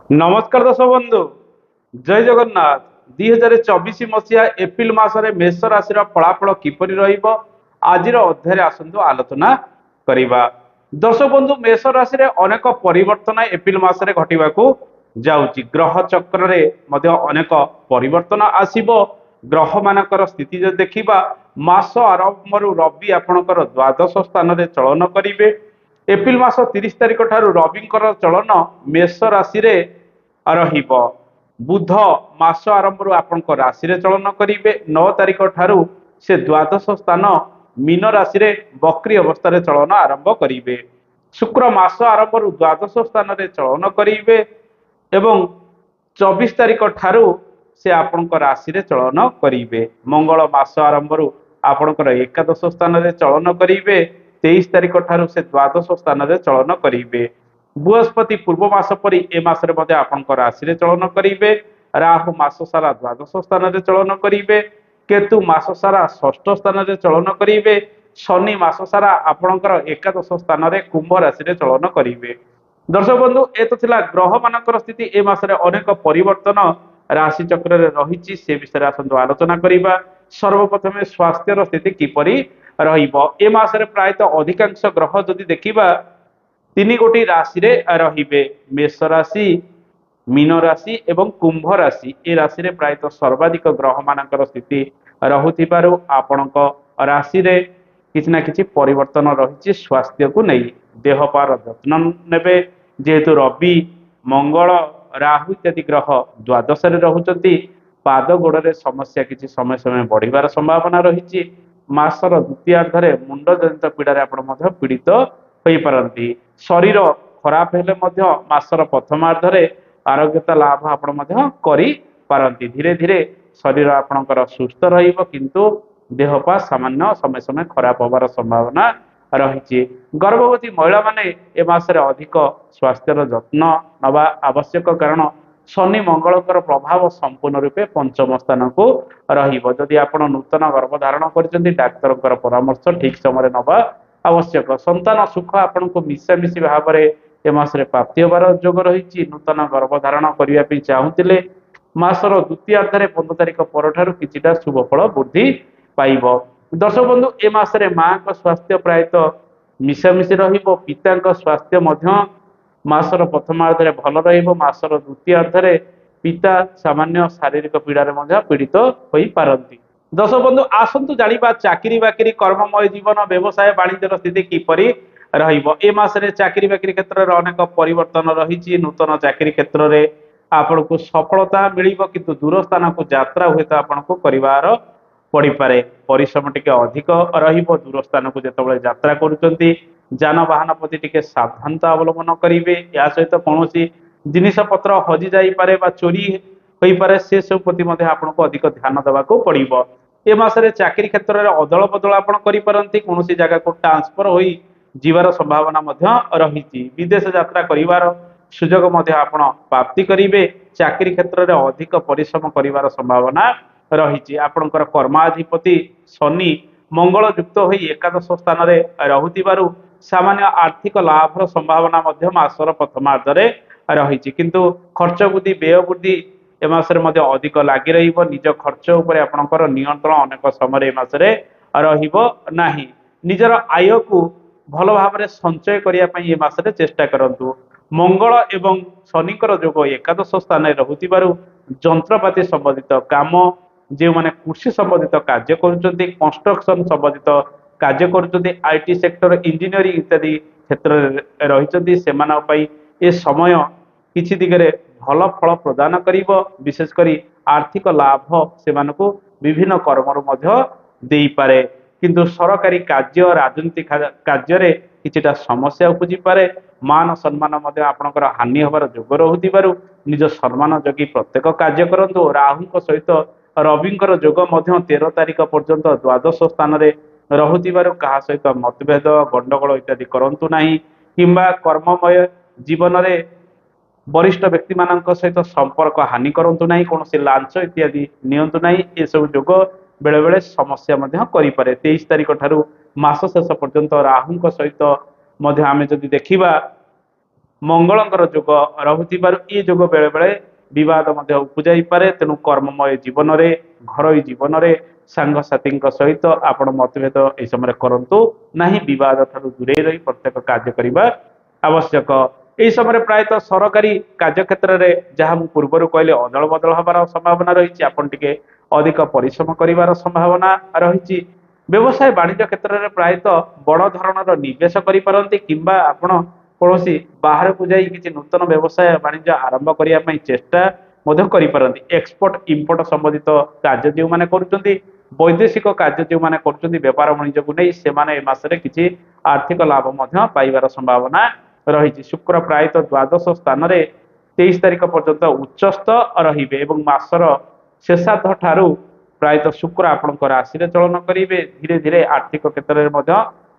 नमस्कार दर्शक बंधु जय जगन्नाथ 2024 मसीहा एप्रिल मासरे मेष राशि फलाफल किपरि रहिबो आजिर अध्याय आसंतु आलोचना करिबा। दर्शक बंधु मेष राशि रे अनेक परिवर्तन एप्रिल मासरे घटिबाकू जाउची। ग्रह चक्र रे मध्ये अनेक परिवर्तन आसीबो। ग्रह मानकर स्थिति जो देखिबा मास आरंभरु रवि आपणकर द्वादश स्थान रे चलन करिवे। एप्रिल मास 30 तारिख ठारू रविंकर चलन मेष राशि रे रहिबो। बुध मास आरंभ आपंक राशि रे चलन करिवे। 9 तारिख ठारू से द्वादश स्थान मीन राशि रे वक्री अवस्था रे चलन आरंभ करिवे। शुक्र मास आरंभ द्वादश स्थान रे चलन करिवे एवं 24 तारिख ठारू से आपंक राशि रे चलन करिवे। मंगल मास आरंभ आपंकर एकादश स्थान रे चलन करिवे। 23 तारिख ठारू से द्वादश स्थान रे चलन करिवे। बृहस्पति पूर्व मास परी ए मासरे मध्ये आपनक राशि रे चलन करिवे। राहु मास सारा द्वादश स्थान रे चलन करिवे। केतु मास सारा षष्ठ स्थान रे चलन करिवे। शनि मास सारा आपनकर एकादश स्थान रे कुंभ राशि रे चलन करिवे। दर्शक बंधु ए तो थिला ग्रह मानकर स्थिति। ए मासरे अनेक परिवर्तन राशि चक्र रे रहिछि से विषय आसंतु आलोचना करिबा। सर्वप्रथमे स्वास्थ्यर स्थिति किपरि रहिबो। ए मासरे प्रायतः अधिकांश ग्रह जदि देखिबा तीन गोटी राशि रे रहिबे। मेष राशि, मीन राशि एवं कुंभ राशि। ए राशि रे प्रायतः सर्वाधिक ग्रह मानकर स्थिति रहुथिबारु आपणक राशि रे किछि ना किछि परिवर्तन रहिछि। स्वास्थ्य को नहीं देह पार जत्न नेबे जेहेतु रवि, मंगल, राहु इत्यादि ग्रह द्वादश रे रहुचंती। पाद गोड़े समस्या किछि समय समय बढ़िबार संभावना रहिछि। मासर द्वितीयार्धरे मुंड जनित पीड़ारे आपण मध्य पीड़ित होई पारंती। शरीर खराब हेले मध्य मासर प्रथमार्धरे आरोग्यता लाभ आपण मध्य करि पारंती। धीरे धीरे शरीर आपणकर सुस्थ रहिबो किंतु देहपा सामान्य समय समय खराब होबार संभावना रहिछि। गर्भवती महिला माने ए मासरे अधिक स्वास्थ्यर जत्न नवा आवश्यक कारण शनि मंगलकर प्रभाव संपूर्ण रूपे पंचम स्थान को रहिबो। जदि आपण नूतन गर्भधारण करचंती डाक्तरकर परामर्श ठीक समय नवा आवश्यक। संतान सुख आपन को मिशामिशी भाव में ए मासरे प्राप्ति होबार जोग रही। नूतन गर्भधारण करने चाहूले मासर द्वितीयार्धरे 15 तारिख पर किछिटा शुभफल वृद्धि पाइब। दर्शक बंधु ए मासरे माँ का स्वास्थ्य प्रायतः मिशामिशी रहिबो। पिता स्वास्थ्य मध्य मासर प्रथमार्धरे भल रहिबो। मासर द्वितीयार्धरे पिता सामान्य शारीरिक पीड़ारे मध्य पीड़ित होई पारंती। दर्शक बंधु आसंतु जानिबा चाकरी बाकरी कर्ममय जीवन व्यवसाय वाणिज्यर स्थिति किपरि रहिबो। ए मासरे चाकरी बाकरी क्षेत्र में अनेक परिवर्तन रहिछि। नूतन चाकरी क्षेत्र में आपन को सफलता मिलिबो किंतु दूर स्थान को यात्रा हुए तो आपन को परिवार पड़ी पारे। परिश्रम टिके अधिक रहिबो। दूर स्थान को जेतेबेले यात्रा करूचंती जानवाहन प्रति टिके सावधानता अवलंबन करिवे। या सहित कोनोसी जिनिस पत्र हजि जाई पारे बा चोरी होई पारे से सब प्रति मध्ये आपन को अधिक ध्यान देबा को पड़िबो। ए मासरे चाकरी क्षेत्र में अदल बदल आपण करि पारंती। कोनोसी जगह को ट्रांसफर होई जीवार संभावना मध्य रहिछि। विदेश यात्रा करिवार सुजोग मध्य आपण प्राप्ति करिवे। चाकरी क्षेत्र में अधिक परिश्रम करिवार संभावना रहिछि। आपणकर कर्माधिपति शनि मंगल युक्त होई एकादश स्थान रे रहुतिबारु सामान्य आर्थिक लाभर संभावना मध्य मासर प्रथमार्धरे रहिछि किंतु खर्च वृद्धि व्यय वृद्धि ए मासरे मध्ये अधिक लागि रहिबो। निज खर्च उपरे आपणकर नियंत्रण अनेक समय ए मासरे रहिबो नाही। निजर आय को भल भाव में संचय करिया पई ए मासरे चेष्टा करंतु। मंगल एवं शनिकर जोग एकादश स्थान रे रहुतिबारु जंत्रपाति संबंधित काम जे माने कृषि संबंधित कार्य करूचंती कंस्ट्रक्शन संबंधित कार्य करूचंती आईटी सेक्टर इंजीनियरिंग इत्यादि क्षेत्र में रहिचंती सेमान पई ए समय किछि दिगरे भल फल प्रदान करिबो। विशेष करी आर्थिक लाभ सेमानकु विभिन्न कर्मर मध्य देई पारे किंतु सरकारी कार्य राजनीतिक कार्य रे किछिटा समस्या उपजि पारे। मान सम्मान मध्य आपणकर हानि होबार जोग रहुतिबारु निज सम्मान जगी प्रत्येक कार्य करंतु। राहुଙ୍କ सहित रविଙ୍କର जोग मध्य 13 तारिख पर्यंत द्वादश स्थान रे रहुतिबारु कहा सहित मतभेद गंडगोल इत्यादि करंतु नाही किंबा कर्ममय जीवन रे वरिष्ठ व्यक्ति मानक सहित संपर्क हानि करंतु नाही। कोनोसी लांच इत्यादि नियंतु नाही। ए सब जोग बेले बेले समस्या मध्य करि पारे। 23 तारिख ठारू मास शेष पर्यंत राहुଙ୍କ सहित मध्य आमे जदि देखिबा ମଙ୍ଗଳଙ୍କର ଯୋଗ ରହୁଥିବାରୁ ଏ ଯୋଗ ବେଳେ ବେଳେ ବିବାଦ ମଧ୍ୟ ଉପୁଜାଇପାରେ। ତେଣୁ କର୍ମମୟ ଜୀବନରେ, ଘରୋଇ ଜୀବନରେ ସାଙ୍ଗସାଥୀଙ୍କ ସହିତ ଆପଣ ମତଭେଦ ଏହି ସମୟରେ କରନ୍ତୁ ନାହିଁ। ବିବାଦ ଠାରୁ ଦୂରେଇ ରହି ପ୍ରତ୍ୟେକ କାର୍ଯ୍ୟ କରିବା ଆବଶ୍ୟକ। ଏହି ସମୟରେ ପ୍ରାୟତଃ ସରକାରୀ କାର୍ଯ୍ୟକ୍ଷେତ୍ରରେ ଯାହା ମୁଁ ପୂର୍ବରୁ କହିଲି ଅଦଳ ବଦଳ ହେବାର ସମ୍ଭାବନା ରହିଛି। ଆପଣ ଟିକେ ଅଧିକ ପରିଶ୍ରମ କରିବାର ସମ୍ଭାବନା ରହିଛି। ବ୍ୟବସାୟ ବାଣିଜ୍ୟ କ୍ଷେତ୍ରରେ ପ୍ରାୟତଃ ବଡ଼ ଧରଣର ନିବେଶ କରିପାରନ୍ତି କିମ୍ବା ଆପଣ କୌଣସି ବାହାରକୁ ଯାଇ କିଛି ନୂତନ ବ୍ୟବସାୟ ବାଣିଜ୍ୟ ଆରମ୍ଭ କରିବା ପାଇଁ ଚେଷ୍ଟା ମଧ୍ୟ କରିପାରନ୍ତି। ଏକ୍ସପୋର୍ଟ ଇମ୍ପୋର୍ଟ ସମ୍ବନ୍ଧିତ କାର୍ଯ୍ୟ ଯେଉଁମାନେ କରୁଛନ୍ତି, ବୈଦେଶିକ କାର୍ଯ୍ୟ ଯେଉଁମାନେ କରୁଛନ୍ତି ବେପାର ବାଣିଜ୍ୟକୁ ନେଇ, ସେମାନେ ଏ ମାସରେ କିଛି ଆର୍ଥିକ ଲାଭ ମଧ୍ୟ ପାଇବାର ସମ୍ଭାବନା ରହିଛି। ଶୁକ୍ର ପ୍ରାୟତଃ ଦ୍ୱାଦଶ ସ୍ଥାନରେ 23 ତାରିଖ ପର୍ଯ୍ୟନ୍ତ ଉଚ୍ଚସ୍ଥ ରହିବେ ଏବଂ ମାସର ଶେଷାର୍ଧ ଠାରୁ ପ୍ରାୟତଃ ଶୁକ୍ର ଆପଣଙ୍କ ରାଶିରେ ଚଳନ କରିବେ। ଧୀରେ ଧୀରେ ଆର୍ଥିକ କ୍ଷେତ୍ରରେ ମଧ୍ୟ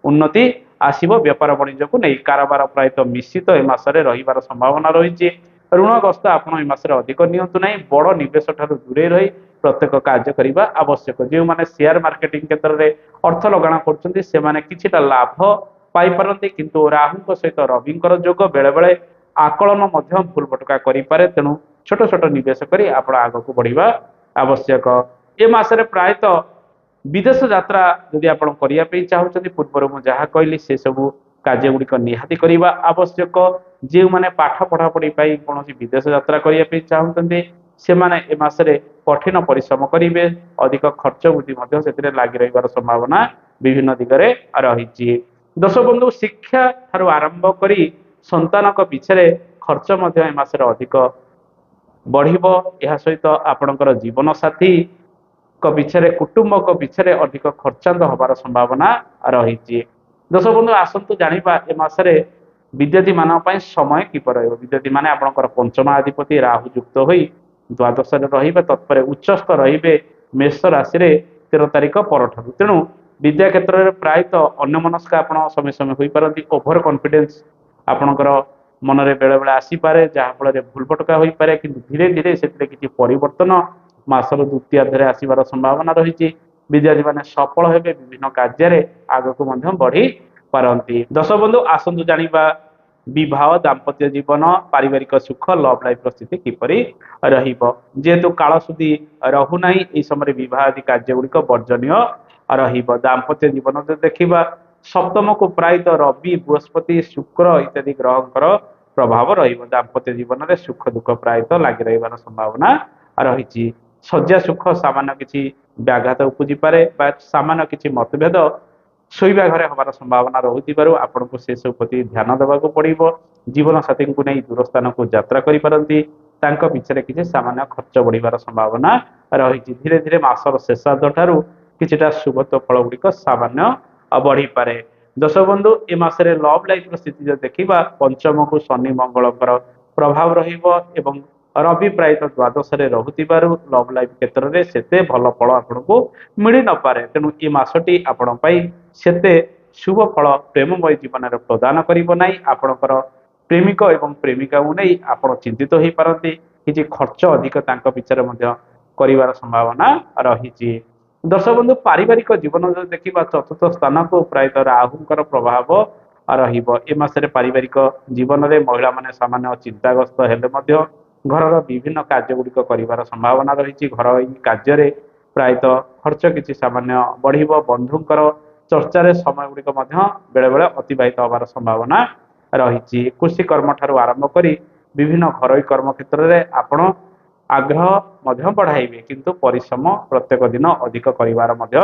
ଉନ୍ନତି ଆସିବ। ବେପାର ବାଣିଜ୍ୟକୁ ନେଇ କାରବାର ପ୍ରାୟତଃ ମିଶ୍ରିତ ଏ ମାସରେ ରହିବାର ସମ୍ଭାବନା ରହିଛି। ଋଣଗ୍ରସ୍ତ ଆପଣ ଏ ମାସରେ ଅଧିକ ନିଅନ୍ତୁ ନାହିଁ। ବଡ଼ ନିବେଶ ଠାରୁ ଦୂରେଇ ରହି ପ୍ରତ୍ୟେକ କାର୍ଯ୍ୟ କରିବା ଆବଶ୍ୟକ। ଯେଉଁମାନେ ସେୟାର ମାର୍କେଟିଂ କ୍ଷେତ୍ରରେ ଅର୍ଥ ଲଗାଣ କରୁଛନ୍ତି ସେମାନେ କିଛିଟା ଲାଭ ପାଇପାରନ୍ତି, କିନ୍ତୁ ରାହୁଙ୍କ ସହିତ ରବିଙ୍କର ଯୋଗ ବେଳେବେଳେ ଆକଳନ ମଧ୍ୟ ଭୁଲ ଭଟକା କରିପାରେ। ତେଣୁ ଛୋଟ ଛୋଟ ନିବେଶ କରି ଆପଣ ଆଗକୁ ବଢିବା ଆବଶ୍ୟକ। ଏ ମାସରେ ପ୍ରାୟତଃ ବିଦେଶ ଯାତ୍ରା ଯଦି ଆପଣ କରିବା ପାଇଁ ଚାହୁଁଛନ୍ତି, ପୂର୍ବରୁ ମୁଁ ଯାହା କହିଲି ସେ ସବୁ କାର୍ଯ୍ୟ ଗୁଡ଼ିକ ନିହାତି କରିବା ଆବଶ୍ୟକ। ଯେଉଁମାନେ ପାଠ ପଢ଼ାପଢ଼ି ପାଇଁ କୌଣସି ବିଦେଶ ଯାତ୍ରା କରିବା ପାଇଁ ଚାହୁଁଛନ୍ତି ସେମାନେ ଏ ମାସରେ କଠିନ ପରିଶ୍ରମ କରିବେ। ଅଧିକ ଖର୍ଚ୍ଚ ବୃଦ୍ଧି ମଧ୍ୟ ସେଥିରେ ଲାଗି ରହିବାର ସମ୍ଭାବନା ବିଭିନ୍ନ ଦିଗରେ ରହିଛି। ଦର୍ଶକ ବନ୍ଧୁ, ଶିକ୍ଷା ଠାରୁ ଆରମ୍ଭ କରି ସନ୍ତାନଙ୍କ ପିଛରେ ଖର୍ଚ୍ଚ ମଧ୍ୟ ଏ ମାସରେ ଅଧିକ ବଢିବ। ଏହା ସହିତ ଆପଣଙ୍କର ଜୀବନ ସାଥୀ ପିଛରେ, କୁଟୁମ୍ବଙ୍କ ପିଛରେ ଅଧିକ ଖର୍ଚ୍ଚାନ୍ତ ହବାର ସମ୍ଭାବନା ରହିଛି। ଦର୍ଶକ ବନ୍ଧୁ, ଆସନ୍ତୁ ଜାଣିବା ଏ ମାସରେ ବିଦ୍ୟାର୍ଥୀ ମାନଙ୍କ ପାଇଁ ସମୟ କିପରି ରହିବ। ବିଦ୍ୟାର୍ଥୀ ମାନେ ଆପଣଙ୍କର ପଞ୍ଚମାଧିପତି ରାହୁ ଯୁକ୍ତ ହୋଇ ଦ୍ୱାଦଶରେ ରହିବେ, ତତ୍ପରେ ଉଚ୍ଚସ୍ଥ ରହିବେ ମେଷ ରାଶିରେ 13 ତାରିଖ ପରଠାରୁ। ତେଣୁ ବିଦ୍ୟା କ୍ଷେତ୍ରରେ ପ୍ରାୟତଃ ଅନ୍ୟମନସ୍କ ଆପଣ ସମୟ ସମୟ ହୋଇପାରନ୍ତି। ଓଭର କନଫିଡେନ୍ସ ଆପଣଙ୍କର ମନରେ ବେଳେ ବେଳେ ଆସିପାରେ, ଯାହାଫଳରେ ଭୁଲ ଭଟକା ହୋଇପାରେ। କିନ୍ତୁ ଧୀରେ ଧୀରେ ସେଥିରେ କିଛି ପରିବର୍ତ୍ତନ ମାସର ଦ୍ୱିତୀୟାର୍ଦ୍ଧରେ ଆସିବାର ସମ୍ଭାବନା ରହିଛି। ବିଦ୍ୟାର୍ଥୀମାନେ ସଫଳ ହେବେ, ବିଭିନ୍ନ କାର୍ଯ୍ୟରେ ଆଗକୁ ମଧ୍ୟ ବଢି ପାରନ୍ତି। ଦର୍ଶକ ବନ୍ଧୁ, ଆସନ୍ତୁ ଜାଣିବା ବିବାହ, ଦାମ୍ପତ୍ୟ ଜୀବନ, ପାରିବାରିକ ସୁଖ, ଲଭ୍ ଲାଇଫର ସ୍ଥିତି କିପରି ରହିବ। ଯେହେତୁ କାଳ ସୁଧି ରହୁନାହିଁ, ଏହି ସମୟରେ ବିବାହ ଆଦି କାର୍ଯ୍ୟ ଗୁଡିକ ବର୍ଜନୀୟ ରହିବ। ଦାମ୍ପତ୍ୟ ଜୀବନ ଯଦି ଦେଖିବା, ସପ୍ତମକୁ ପ୍ରାୟତଃ ରବି, ବୃହସ୍ପତି, ଶୁକ୍ର ଇତ୍ୟାଦି ଗ୍ରହଙ୍କର ପ୍ରଭାବ ରହିବ। ଦାମ୍ପତ୍ୟ ଜୀବନରେ ସୁଖ ଦୁଃଖ ପ୍ରାୟତଃ ଲାଗି ରହିବାର ସମ୍ଭାବନା ରହିଛି। ଶଯ୍ୟା ସୁଖ ସାମାନ୍ୟ କିଛି ବ୍ୟାଘାତ ଉପୁଜିପାରେ ବା ସାମାନ୍ୟ କିଛି ମତଭେଦ ଶୋଇବା ଘରେ ହବାର ସମ୍ଭାବନା ରହୁଥିବାରୁ ଆପଣଙ୍କୁ ସେସବୁ ପ୍ରତି ଧ୍ୟାନ ଦେବାକୁ ପଡିବ। ଜୀବନ ସାଥୀଙ୍କୁ ନେଇ ଦୂର ସ୍ଥାନକୁ ଯାତ୍ରା କରିପାରନ୍ତି। ତାଙ୍କ ପିଛରେ କିଛି ସାମାନ୍ୟ ଖର୍ଚ୍ଚ ବଢିବାର ସମ୍ଭାବନା ରହିଛି। ଧୀରେ ଧୀରେ ମାସର ଶେଷାର୍ଧ ଠାରୁ କିଛିଟା ଶୁଭତ୍ୱ ଫଳ ଗୁଡିକ ସାମାନ୍ୟ ବଢିପାରେ। ଦର୍ଶକ ବନ୍ଧୁ, ଏ ମାସରେ ଲଭ୍ ଲାଇଫର ସ୍ଥିତି ଯଦି ଦେଖିବା, ପଞ୍ଚମକୁ ଶନି ମଙ୍ଗଳଙ୍କର ପ୍ରଭାବ ରହିବ ଏବଂ ରବି ପ୍ରାୟତଃ ଦ୍ୱାଦଶରେ ରହୁଥିବାରୁ ଲଭ୍ ଲାଇଫ କ୍ଷେତ୍ରରେ ସେତେ ଭଲ ଫଳ ଆପଣଙ୍କୁ ମିଳି ନପାରେ। ତେଣୁ ଏ ମାସଟି ଆପଣଙ୍କ ପାଇଁ ସେତେ ଶୁଭ ଫଳ ପ୍ରେମମୟ ଜୀବନରେ ପ୍ରଦାନ କରିବ ନାହିଁ। ଆପଣଙ୍କର ପ୍ରେମିକ ଏବଂ ପ୍ରେମିକାଙ୍କୁ ନେଇ ଆପଣ ଚିନ୍ତିତ ହୋଇପାରନ୍ତି। କିଛି ଖର୍ଚ୍ଚ ଅଧିକ ତାଙ୍କ ପିଛରେ ମଧ୍ୟ କରିବାର ସମ୍ଭାବନା ରହିଛି। ଦର୍ଶକ ବନ୍ଧୁ, ପାରିବାରିକ ଜୀବନ ଯଦି ଦେଖିବା, ଚତୁର୍ଥ ସ୍ଥାନକୁ ପ୍ରାୟତଃ ରାହୁଙ୍କର ପ୍ରଭାବ ରହିବ। ଏ ମାସରେ ପାରିବାରିକ ଜୀବନରେ ମହିଳାମାନେ ସାମାନ୍ୟ ଚିନ୍ତାଗ୍ରସ୍ତ ହେଲେ ମଧ୍ୟ ଘରର ବିଭିନ୍ନ କାର୍ଯ୍ୟ ଗୁଡିକ କରିବାର ସମ୍ଭାବନା ରହିଛି। ଘରୋଇ କାର୍ଯ୍ୟରେ ପ୍ରାୟତଃ ଖର୍ଚ୍ଚ କିଛି ସାମାନ୍ୟ ବଢିବ। ବନ୍ଧୁଙ୍କର ଚର୍ଚ୍ଚାରେ ସମୟ ଗୁଡିକ ମଧ୍ୟ ବେଳେ ବେଳେ ଅତିବାହିତ ହେବାର ସମ୍ଭାବନା ରହିଛି। କୃଷି କର୍ମ ଠାରୁ ଆରମ୍ଭ କରି ବିଭିନ୍ନ ଘରୋଇ କର୍ମ କ୍ଷେତ୍ରରେ ଆପଣ ଆଗ୍ରହ ମଧ୍ୟ ବଢାଇବେ, କିନ୍ତୁ ପରିଶ୍ରମ ପ୍ରତ୍ୟେକ ଦିନ ଅଧିକ କରିବାର ମଧ୍ୟ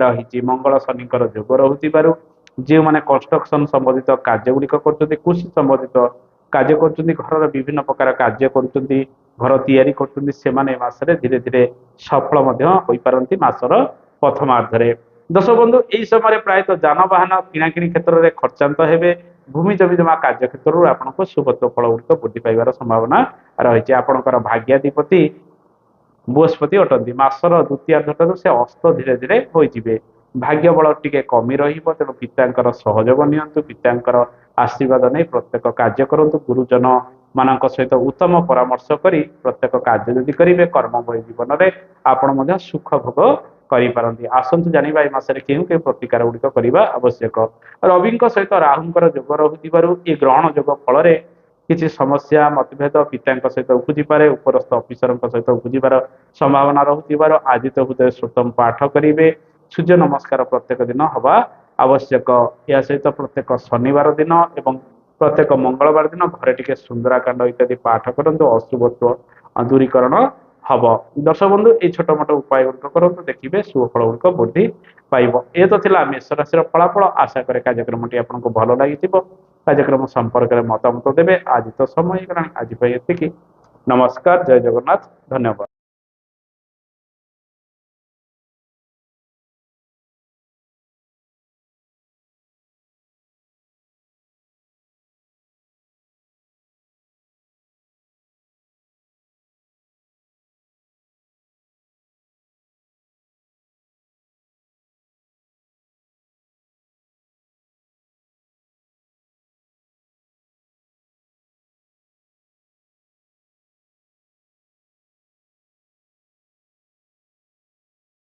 ରହିଛି। ମଙ୍ଗଳ ଶନିଙ୍କର ଯୋଗ ରହୁଥିବାରୁ ଯେଉଁମାନେ କନଷ୍ଟ୍ରକ୍ସନ ସମ୍ବନ୍ଧିତ କାର୍ଯ୍ୟ ଗୁଡିକ କରୁଛନ୍ତି, କୃଷି ସମ୍ବନ୍ଧିତ କାର୍ଯ୍ୟ କରୁଛନ୍ତି, ଘରର ବିଭିନ୍ନ ପ୍ରକାର କାର୍ଯ୍ୟ କରୁଛନ୍ତି, ଘର ତିଆରି କରୁଛନ୍ତି, ସେମାନେ ଏ ମାସରେ ଧୀରେ ଧୀରେ ସଫଳ ମଧ୍ୟ ହୋଇପାରନ୍ତି ମାସର ପ୍ରଥମାର୍ଦ୍ଧରେ। ଦର୍ଶକ ବନ୍ଧୁ, ଏହି ସମୟରେ ପ୍ରାୟତଃ ଯାନବାହନ କିଣାକିଣି କ୍ଷେତ୍ରରେ ଖର୍ଚ୍ଚାନ୍ତ ହେବେ। ଭୂମି ଜମି ଜମା କାର୍ଯ୍ୟ କ୍ଷେତ୍ରରୁ ଆପଣଙ୍କୁ ଶୁଭତ୍ୱ ଫଳ ଗୁଡିକ ବୃଦ୍ଧି ପାଇବାର ସମ୍ଭାବନା ରହିଛି। ଆପଣଙ୍କର ଭାଗ୍ୟାଧିପତି ବୃହସ୍ପତି ଅଟନ୍ତି। ମାସର ଦ୍ୱିତୀୟାର୍ଦ୍ଧ ଠାରୁ ସେ ଅସ୍ତ ଧୀରେ ଧୀରେ ହୋଇଯିବେ। ଭାଗ୍ୟ ବଳ ଟିକେ କମି ରହିବ। ତେଣୁ ପିତାଙ୍କର ସହଯୋଗ ନିଅନ୍ତୁ, ପିତାଙ୍କର ଆଶୀର୍ବାଦ ନେଇ ପ୍ରତ୍ୟେକ କାର୍ଯ୍ୟ କରନ୍ତୁ। ଗୁରୁଜନ ମାନଙ୍କ ସହିତ ଉତ୍ତମ ପରାମର୍ଶ କରି ପ୍ରତ୍ୟେକ କାର୍ଯ୍ୟ ଯଦି କରିବେ, କର୍ମମୟ ଜୀବନରେ ଆପଣ ମଧ୍ୟ ସୁଖ ଭୋଗ କରିପାରନ୍ତି। ଆସନ୍ତୁ ଜାଣିବା ଏ ମାସରେ କେଉଁ କେଉଁ ପ୍ରତିକାର ଗୁଡିକ କରିବା ଆବଶ୍ୟକ। ରବିଙ୍କ ସହିତ ରାହୁଙ୍କର ଯୋଗ ରହୁଥିବାରୁ ଏ ଗ୍ରହଣ ଯୋଗ ଫଳରେ କିଛି ସମସ୍ୟା ମତଭେଦ ପିତାଙ୍କ ସହିତ ଉପୁଜିପାରେ, ଉପରସ୍ଥ ଅଫିସରଙ୍କ ସହିତ ଉପୁଜିବାର ସମ୍ଭାବନା ରହୁଥିବାରୁ ଆଦିତ୍ୟ ହୃଦୟ ସ୍ତୋତ୍ରମ୍ ପାଠ କରିବେ। ସୂର୍ଯ୍ୟ ନମସ୍କାର ପ୍ରତ୍ୟେକ ଦିନ ହବା ଆବଶ୍ୟକ। ଏହା ସହିତ ପ୍ରତ୍ୟେକ ଶନିବାର ଦିନ ଏବଂ ପ୍ରତ୍ୟେକ ମଙ୍ଗଳବାର ଦିନ ଘରେ ଟିକେ ସୁନ୍ଦରାକାଣ୍ଡ ଇତ୍ୟାଦି ପାଠ କରନ୍ତୁ, ଅଶୁଭତ୍ୱ ଦୂରୀକରଣ ହବ। ଦର୍ଶକ ବନ୍ଧୁ, ଏଇ ଛୋଟ ମୋଟ ଉପାୟ ଗୁଡ଼ିକ କରନ୍ତୁ, ଦେଖିବେ ଶୁଭ ଫଳ ଗୁଡ଼ିକ ବୃଦ୍ଧି ପାଇବ। ଏ ତ ଥିଲା ମେଷ ରାଶିର ଫଳାଫଳ। ଆଶା କରେ କାର୍ଯ୍ୟକ୍ରମଟି ଆପଣଙ୍କୁ ଭଲ ଲାଗିଥିବ। କାର୍ଯ୍ୟକ୍ରମ ସମ୍ପର୍କରେ ମତାମତ ଦେବେ। ଆଜି ତ ସମୟ ହେଇଗଲାଣି, ଆଜି ପାଇଁ ଏତିକି। ନମସ୍କାର, ଜୟ ଜଗନ୍ନାଥ, ଧନ୍ୟବାଦ।